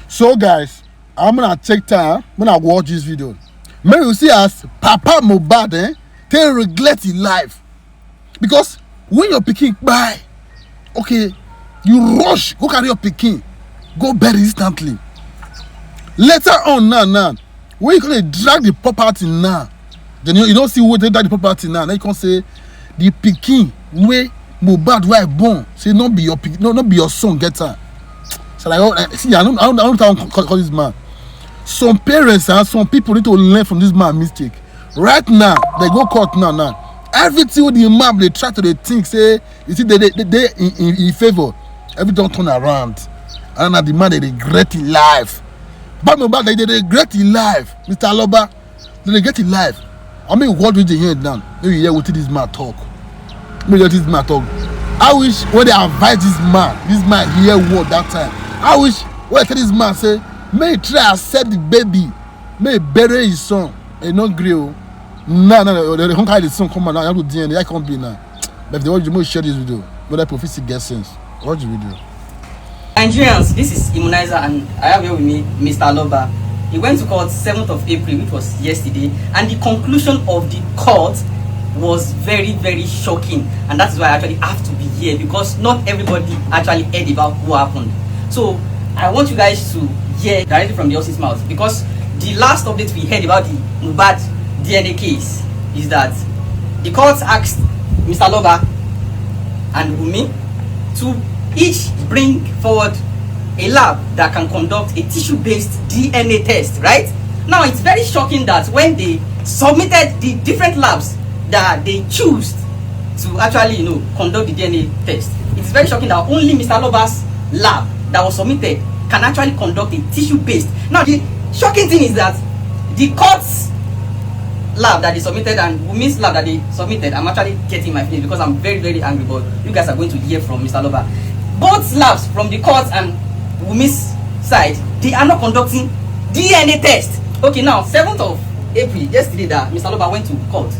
So guys, I'm gonna take time when I watch this video. Maybe you see as Papa Mohbad they regret his life. Because when your pikin buy, okay, you rush, go carry your pikin, go bury instantly. Later on now, when you gonna drag the property now, then you don't see who they drag the property now. Then you can say the pikin where Mohbad wife born, say not be your pikin, not be your son, get her. So like, see, I don't call this man. Some parents and some people need to learn from this man's mistake. Right now, they go court now. Everything with the man they try to think, say, you see, they in favor. Everything turn around. And now the man they regret his life. But Mohbad they regret his life. Mr. Aloba, they regret his life. I mean, what will they hear now? Maybe you hear what this man talk. Maybe this man talk. I wish when they advise this man hear word that time. I wish when I tell this man say, may he try accept the baby, may he bury his son, and not grill. No, they don't hide the son. Come on now, I have to DNA. I can't be now. But if they want you to share this video, but that prophecy gets sense. Watch the video. Nigerians, this is Immunizer, and I have here with me Mr. Aloba. He went to court 7th of April, which was yesterday, and the conclusion of the court was very, very shocking, and that's why I actually have to be here, because not everybody actually heard about what happened. So I want you guys to hear directly from the horse's mouth, because the last update we heard about the Mohbad DNA case is that the court asked Mr. Aloba and Wunmi to each bring forward a lab that can conduct a tissue-based DNA test, right? Now it's very shocking that when they submitted the different labs that they choose to actually, conduct the DNA test, it's very shocking that only Mr. Aloba's lab that was submitted can actually conduct a tissue-based. Now the shocking thing is that the court's lab that they submitted and Wunmi's lab that they submitted, I'm actually getting my feelings because I'm very, very angry, but you guys are going to hear from Mr. Aloba. Both labs from the court and Wunmi's side, they are not conducting DNA test. Okay, now 7th of April, yesterday that Mr. Aloba went to court,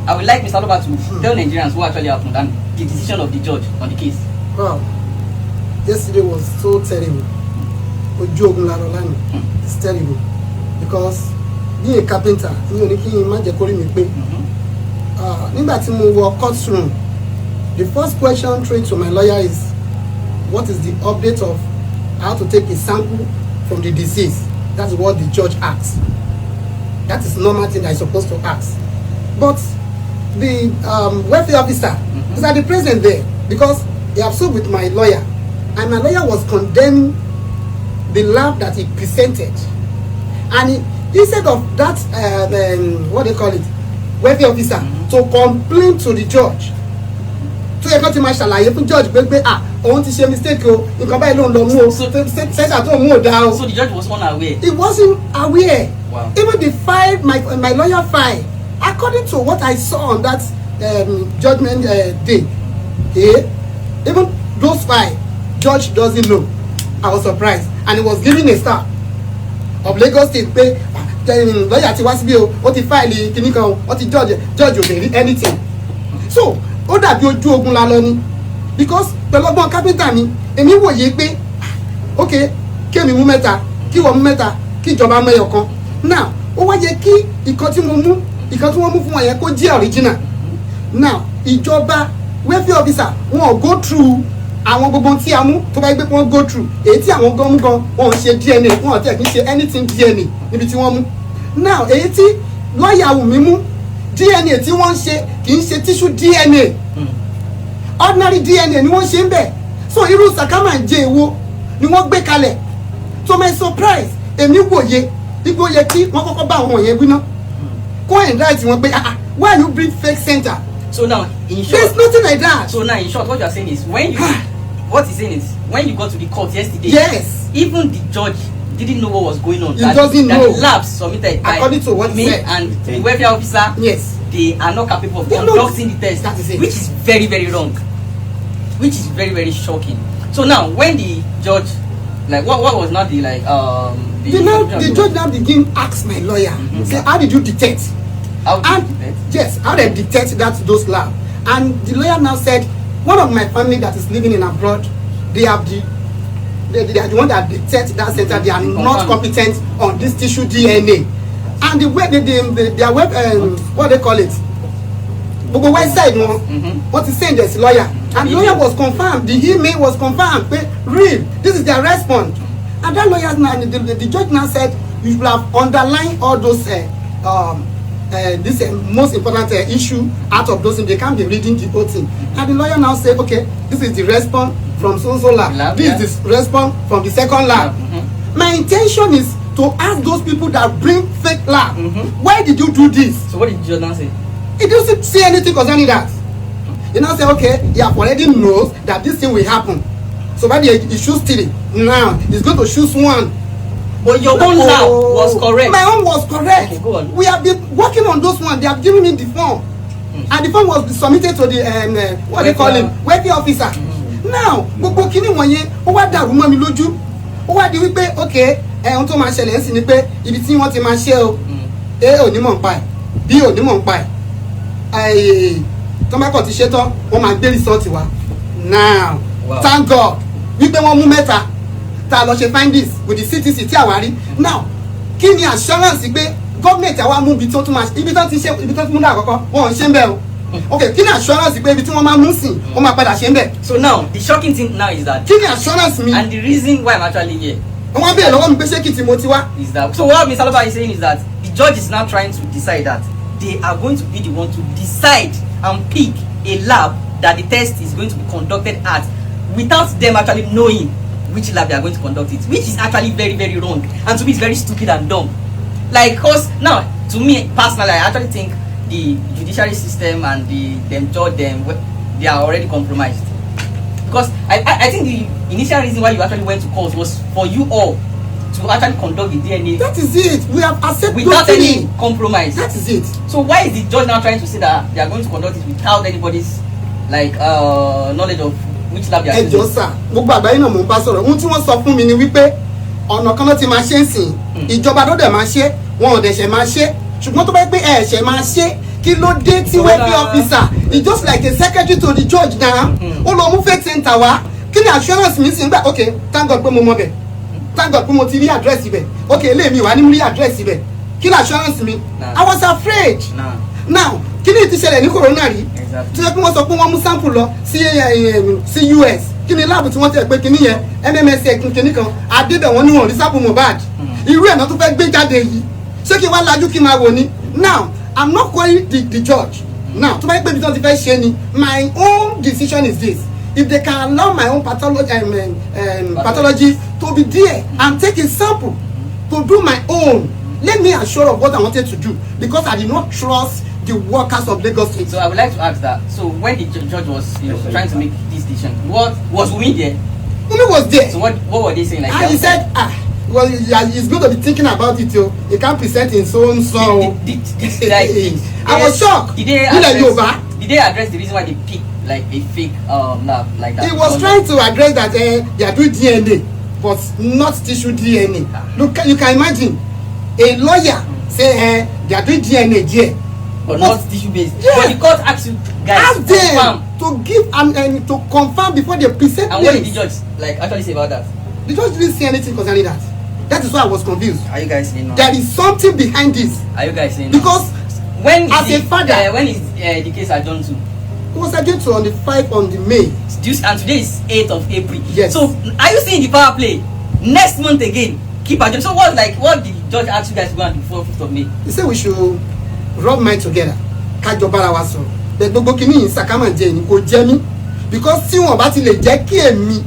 I would like Mr. Aloba to tell Nigerians what actually happened and the decision of the judge on the case. Wow, yesterday was so terrible. It's terrible because being a carpenter, courtroom, the first question thrown to my lawyer is, what is the update of how to take a sample from the deceased? That's what the judge asks. That is normal thing that is supposed to ask. But the welfare officer is at the present there because he have sued with my lawyer, and my lawyer was condemning the lab that he presented, and instead of that what they call it, welfare officer to complain to the judge, to a country marshal, judge I want to say mistake so the judge was unaware. He wasn't aware. Wow. Even the file, my lawyer file, according to what I saw on that judgment day, even those files, judge doesn't know. I was surprised, and he was giving a star of Lagos State pay lawyer ti was bill, what the file clinical, what the judge will read anything. So ó dàbí ojú ogun la lọ ni, because pẹ̀lú ọgbọ́n carpenter mi èmi wòye pé okay kémi mú mẹ́ta kí wọ́n mú mẹ́ta kí ìjọba mú ẹyọ kan. Now ó wá yẹ kí ìkan tí wọ́n mú fún wọn yẹn kó jẹ́ original. Now ìjọba welfare officer wọn go through àwọn gbogbo tí a mú tó bá gbé wọn go through èyí tí àwọn gan mú gan wọn ṣe DNA, wọn tẹ̀ kí ṣe anything DNA níbi tí wọ́n mú. Now èyí tí lọ́ọ̀yà Wunmi mú DNA tí wọ́n ṣe kì í ṣe tissue DNA, ordinary DNA ni wọ́n ṣe ń bẹ̀. So irú sàkámà ń jẹ èwo ni wọ́n gbé kalẹ̀. To my surprise, èmi wòye igbó yẹ kí wọ́n kọ́kọ́ bá àwọn yẹn wí ná kó invite wọn pé why you bring fake center. So now in short, there's nothing like that. So now in short, what you are saying is when you what he's saying is when you got to the court yesterday, yes, even the judge didn't know what was going on. He doesn't know. The labs submitted according to what me he said, and the welfare officer, yes, they are not capable of conducting the test. That is it. Which is very, very wrong. Which is very, very shocking. So now when the judge, like what was not the the judge now begin ask my lawyer, say, how did you detect? How did you detect? Yes, how they detect that those lab? And the lawyer now said, one of my family that is living in abroad, they have the they are the one that detect that center. They are not competent on this tissue DNA. And the way their web what they call it, gbogbo website what is saying, there's a lawyer, and the lawyer was confirmed, the email was confirmed, real, this is their response. And that lawyer now, the judge now said you should have underlined all those this most important issue out of those, they can't be reading the whole thing. And the lawyer now said, okay, this is the response from so lab, this is the response from the second lab. My intention is to ask those people that bring fake lab, why did you do this? So what did the judge now say? He doesn't say anything concerning that. He now say, okay, he have already knows that this thing will happen. So when he choose 3, now he's going to choose 1. But your own lab was correct. My own was correct. Okay, go on. We have been working on those ones. They have given me the form. And the form was submitted to the what they call him, welfare officer. Now, gbogbo kini wọ̀nyẹn, ó wá dàrú mọ́ mi lójú. Ó wá di wípé, okay, ohun tó máa ṣẹlẹ̀ ńsìn ni pé ibi tí wọ́n ti máa ṣe o, A ò ní mọ̀ nípa ẹ̀, B ò ní mọ̀ nípa ẹ̀. Tó bá kàn ti ṣe tán, wọ́n máa gbé result wá. Now, thank God, wípé wọ́n mú mẹ́ta. Ta lọ ṣe findings with the CTC tí àwa rí. Now, kí ni assurance pé government àwa mú ibi tó tún máa ibi tó ti ṣe ibi tó tún mú dà àkọ́kọ́ wọ́n ṣe ń bẹ̀ o. Okay, kí ni assurance pé ibi tí wọ́n máa mú sìn wọ́n máa padà ṣe ń bẹ̀. So now the shocking thing now is that. Kí ni assurance mi? And the reason why I'm actually here. Wọ́n bẹ̀rẹ̀ lọ́wọ́ mi pé ṣé kì í ti mo ti wá. Is that so? What Mr. Loba is saying is that the judge is now trying to decide that they are going to be the one to decide and pick a lab that the test is going to be conducted at without them actually knowing which lab they are going to conduct it, which is actually very, very wrong, and to me it's very stupid and dumb. Like, cause now to me personally, I actually think the judiciary system and them judge them, they are already compromised. Because I think the initial reason why you actually went to court was for you all to actually conduct the DNA. That is it. We have accepted without any compromise. That is it. So why is the judge now trying to say that they are going to conduct it without anybody's like knowledge of which lab they are using? Ẹjọ́ sà, gbogbo àgbáyé náà mò ń bá sọ̀rọ̀. Ohun tí wọ́n sọ fún mi ni wípé ọ̀nà kan náà ti máa ṣe ń sìn. Ìjọba ló dẹ̀ máa ṣe, wọn ò dẹ̀ ṣẹ̀ máa ṣe. Ṣùgbọ́n tó bá pé ẹ̀ṣẹ̀ máa ṣe, kí ló dé tí welfare officer is just like a secretary to the judge now. Ó lọ mú fake center wá. Kí ni assurance mi sì ń gbà? Okay, thank God pé mo mọ bẹ̀. Thank God pé mo ti rí address ibẹ̀. Okay, eléyìí wà ní mo rí address ibẹ̀. Kí ni assurance mi? I was afraid. Now, kí ni ti ṣẹlẹ̀ ní corona rí? Tí wọ́n sọ pé wọ́n mú sample lọ sí US. Kí ni láàbù tí wọ́n tẹ̀ pé kíní yẹn MMS kíní kan àdébẹ̀ wọ́n ní wọ́n rí sample Mohbad. Irú ẹ̀ náà tó fẹ́ gbé jáde yìí. Ṣé kí wọ́n lajú kí n máa wò ni? Now, I'm not calling the judge. Now, tó bá yẹ pé ibi tí wọ́n ti fẹ́ ṣe ni, my own decision is this. If they can allow my own pathology to be there and take a sample to do my own, let me assure of what I wanted to do, because I did not trust the workers of Lagos State. So I would like to ask that. So when the judge was trying to make this decision, what was Wumi there? Wumi was there. So what were they saying? Like, and he said, well, he's going to be thinking about it too. He can't present in so and so. I was shocked. Did they address the reason why they picked like a fake lab like that? He was trying to address that they are doing DNA, but not tissue DNA. Look, you can imagine a lawyer say they are doing DNA there, but not tissue based. Yeah. But the court asked you guys ask them to give and to confirm before they present. And what did the judge like actually say about that? The judge didn't say anything concerning that. That is why I was confused. Are you guys saying no? There is something behind this. Are you guys saying because when as a father, when is the case adjourned to? It was adjourned to on the 5th on the May. And today is 8th of April. Yes. So are you seeing the power play next month again? Keep adjourned. So what the judge asked you guys to go and do before 5th of May? He said we should rub minds together. Kájọ bára wa sọ̀rọ̀. But gbogbo kini yin sakama jẹ ni kò jẹ mí, because tí wọ́n bá ti lè jẹ́ kí èmi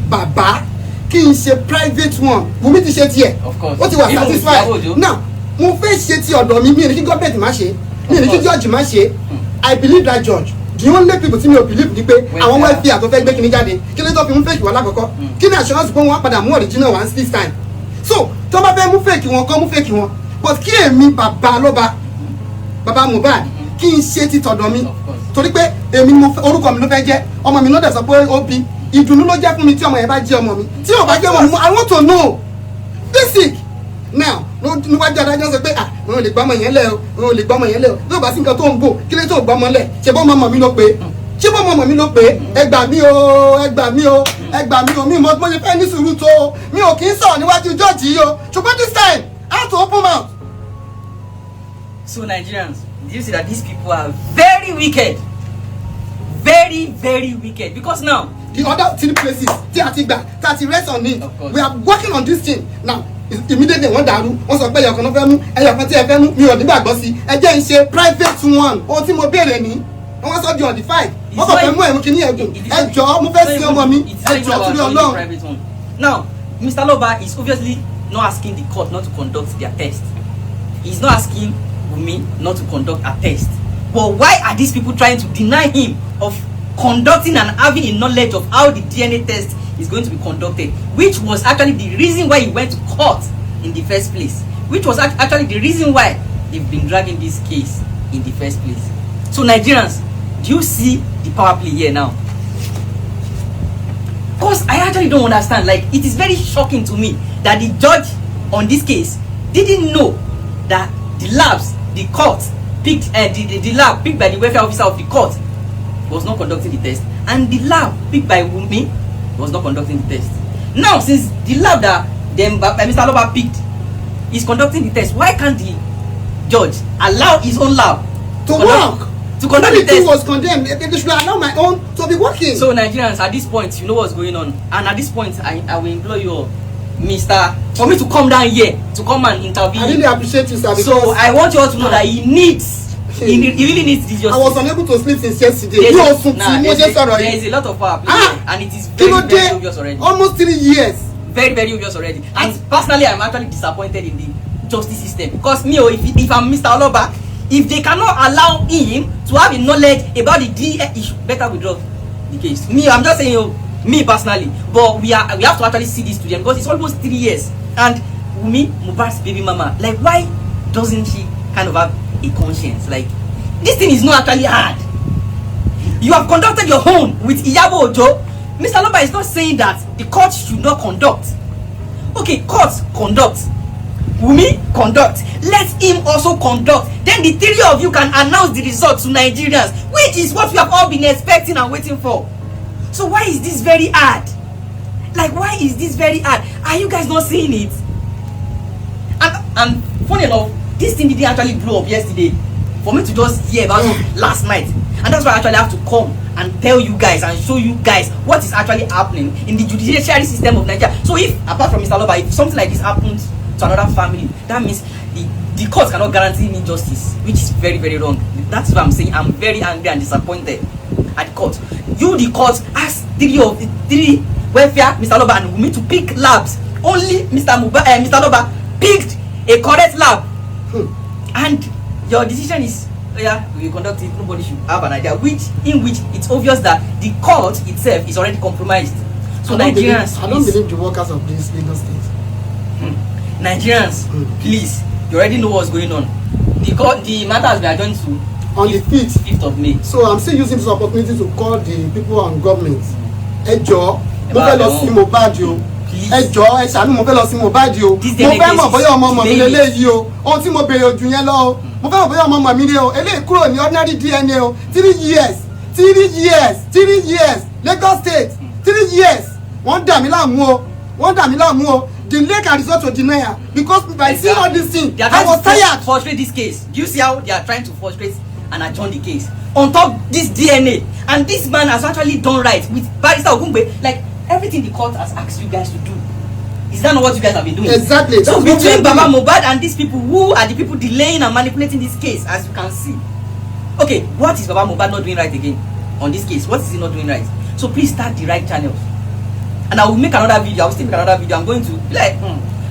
bàbá kí n ṣe private one, Wùmí ti ṣe tiẹ̀. Of course. Ó ti wà satisfied. Now, mo fẹ́ ṣe ti ọ̀dọ̀ mi ní kí government má ṣe, mi ní kí judge má ṣe. I believe that judge. The only people tí mi ò believe ni pé àwọn welfare tó fẹ́ gbé kíní jáde, kí ló tó fi mú fake wá lákọ̀ọ́kọ́. Kí ni assurance pé wọ́n padà mú original one this time? So, tó bá fẹ́ mú fake wọn kọ́ mú fake wọn. But kí èmi bàbá Mohbad kí n ṣe ti tọ̀dọ̀ mi. Torí pé èmi orúkọ mi ló fẹ́ jẹ́, ọmọ mi ló dẹ̀ sọ pé ó bí. Ìdùnnú ló jẹ́ fún mi tí ọmọ yẹn bá jẹ́ ọmọ mi. Tí ò bá jẹ́ ọmọ mi, I want to know. Basic. Now, níwájú adájọ́ sọ pé òun ò lè gbọ́mọ yẹn lẹ̀ o, òun ò lè gbọ́mọ yẹn lẹ̀ o. Bí o bá sí nǹkan tó ń bò, kí ló tó gbọ́mọ lẹ̀? Ṣé bọ́ ọmọ mi ló pé? Ẹ gbà mí o, ẹ gbà mí o. ẹ gbà mí o mi mọ mo ṣe fẹ́ ní sùúrù tó o mi ò kì í sọ̀rọ̀ níwájú jọ́ọ̀jì yìí o ṣùgbọ́n this time I have to open mouth. So Nigerians, do you see that these people are very wicked? Very, very wicked. Because now the other 3 places tí a ti gbà tí a ti rest on it we are working on this thing now. Immediately wọ́n dàrú wọ́n sọ pé ẹyọkan náà fẹ́ mú ẹyọkan tí ẹ fẹ́ mú mi ò nígbàgbọ́ sí ẹ jẹ́ ń ṣe private one ohun tí mo béèrè ní wọ́n sọ di on the 5 wọ́n kàn fẹ́ mú ẹ̀mú kìíní ẹ̀gùn ẹ jọ̀ọ́ mo fẹ́ sí ọmọ mi ẹ jọ̀ọ́ torí Ọlọ́run. Now Mr. Loba is obviously not asking the court not to conduct their test. He's not asking me not to conduct a test. But why are these people trying to deny him of conducting and having a knowledge of how the DNA test is going to be conducted, which was actually the reason why he went to court in the first place, which was actually the reason why they've been dragging this case in the first place. So Nigerians, do you see the power play here now? Because I actually don't understand. Like, it is very shocking to me that the judge on this case didn't know that the labs, the court picked, the lab picked by the welfare officer of the court was not conducting the test, and the lab picked by Wunmi was not conducting the test. Now, since the lab that Mr. Loba picked is conducting the test, why can't the judge allow his own lab to work? To conduct the test was condemned. They should allow my own to be working. So Nigerians, at this point, you know what's going on, and at this point, I will implore you, for me to come down here to come and intervene. I really appreciate you, sir. So I want you all to know that he really needs this justice. I was unable to sleep since yesterday. There is a lot of power playing, and it is very, very obvious already. Almost 3 years. Very, very obvious already. And personally, I'm actually disappointed in the justice system, because me, if I'm Mr. Loba, if they cannot allow him to have a knowledge about the DNA issue, better withdraw the case. Me, I'm just saying, me personally, but we have to actually see this to them, because it's almost 3 years, and me, Mohbad's baby mama, like, why doesn't she kind of have a conscience? Like, this thing is not actually hard. You have conducted your own with Iyabo Ojo. Mr. Loba is not saying that the court should not conduct. Okay, courts conduct. Wunmi conduct. Let him also conduct. Then the 3 of you can announce the results to Nigerians, which is what we have all been expecting and waiting for. So why is this very hard? Like, why is this very hard? Are you guys not seeing it? And funny enough, this thing didn't actually blow up yesterday for me to just hear about it last night. And that's why I actually have to come and tell you guys and show you guys what is actually happening in the judiciary system of Nigeria. So if, apart from Mr. Loba, if something like this happens to another family, that means the court cannot guarantee me justice, which is very, very wrong. That's what I'm saying. I'm very angry and disappointed at the court. You, the court, asked 3 welfare, Mr. Loba and Wunmi, to pick labs. Only Mr. Loba picked a correct lab. And your decision is, yeah, we conduct it, nobody should have an idea, in which it's obvious that the court itself is already compromised. So Nigerians, I don't believe the workers of this Lagos state. Nigerians, please, you already know what's going on. The matters we are going to on the 5th of May. So I'm still using this opportunity to call the people and government. Ẹ jọ̀ọ́, mo fẹ́ lọ sí Mohbad o. Ẹ jọ̀ọ́, ẹ ṣàánú, mo fẹ́ lọ sí Mohbad o. Mo fẹ́ mọ̀ bóyá ọmọ mi lélẹ́yìí o. Ohun tí mo béèrè ojú yẹn lọ o. Mo fẹ́ mọ̀ bóyá ọmọ mi lé o. Eléyìí kúrò ní ordinary DNA o. 3 years. Lagos State. 3 years. Wọ́n dà mí láàmú o. The lake can resort to denial because by seeing all these things, I was tired. Frustrate this case. Do you see how they are trying to frustrate and adjourn the case on top this DNA? And this man has actually done right with Barrister Ogungbe. Like, everything the court has asked you guys to do, is that not what you guys have been doing? Exactly. So between Baba Mohbad and these people, who are the people delaying and manipulating this case, as you can see? Okay, what is Baba Mohbad not doing right again on this case? What is he not doing right? So please start the right channels. And I will make another video. I will still make another video. I'm going to be like,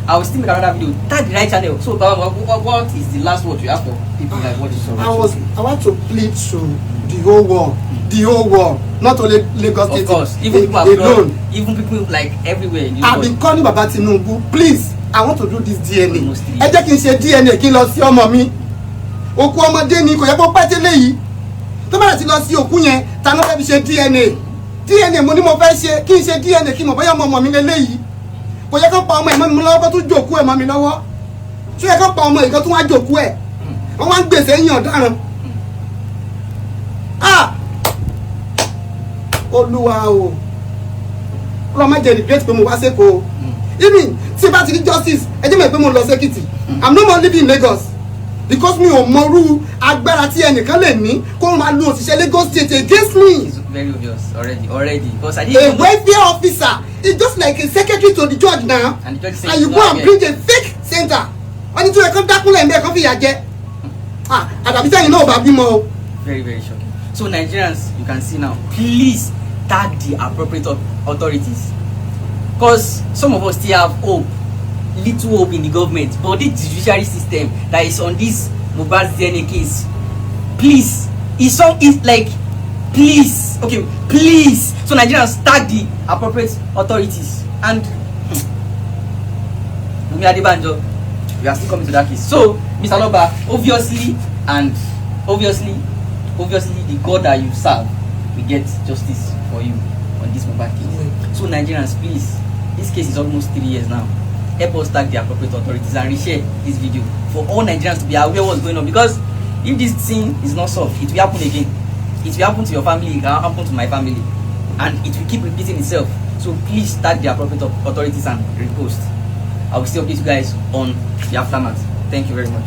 I will still make another video. Start the right channel. So Baba, what is the last word you have for people like what is I want to plead to the whole world, not only Lagos State. Of course, even people abroad, even people like everywhere in the world. I've been calling Baba Tinubu, please, I want to do this DNA. Ẹ jẹ́ kí n ṣe DNA kí n lọ sí ọmọ mi. Òkú ọmọdé ni kò yẹ kó pẹ́ tẹ́lẹ̀ yìí. Tó bá ti lọ sí òkú yẹn, ta ló fẹ́ fi ṣe DNA? DNA mo ní mo fẹ́ ṣe kí n ṣe DNA kí n mọ̀ bóyá ọmọ mi lélẹ́yìí. Kò yẹ kó pa ọmọ ẹ̀ mọ́ mi lọ́wọ́ kó tún jòkú ẹ̀ mọ́ mi lọ́wọ́. Ṣé yẹ kó pa ọmọ ẹ̀ kó tún wá jòkú ẹ̀? Wọ́n wá ń gbèsè yín ọ̀daràn. Olúwa o. ọlọ́run má jẹ́ regret pé mo wá sẹ́kọ̀ọ́ even tí bá ti rí justice ẹ jẹ́ mọ̀ pé mo lọ sẹ́kìtì I'm no more living in Lagos because mi ò mọrú agbára tí ẹnìkan lè ní kó máa lo òṣìṣẹ́ Lagos state against me. It's very obvious already because I A didn't know. welfare officer is just like a secretary to the judge now, And the judge says and you no go and again. bring a fake center wọ́n ní tí wọ́n kàn dákúnlẹ̀ ẹ̀mí ẹ̀kan fìyà jẹ àdàbí sẹ́yìn náà ò bá bímọ o. Very, very shocking. So Nigerians, you can see now, please tag the appropriate authorities, because some of us still have hope, little hope in the government, but this judiciary system that is on this Mohbad DNA case, please, it's like, please, okay, please. So Nigerians, tag the appropriate authorities. And Wunmi Adebanjo, we are still coming to that case. So Mr. Loba, obviously the God that you serve will get justice for you on this Mohbad case. So Nigerians, please, this case is almost 3 years now. Help us tag the appropriate authorities and reshare this video for all Nigerians to be aware what's going on, because if this thing is not solved, it will happen again. It will happen to your family, it will happen to my family, and it will keep repeating itself. So please tag the appropriate authorities and repost. I will still update you guys on the aftermath. Thank you very much.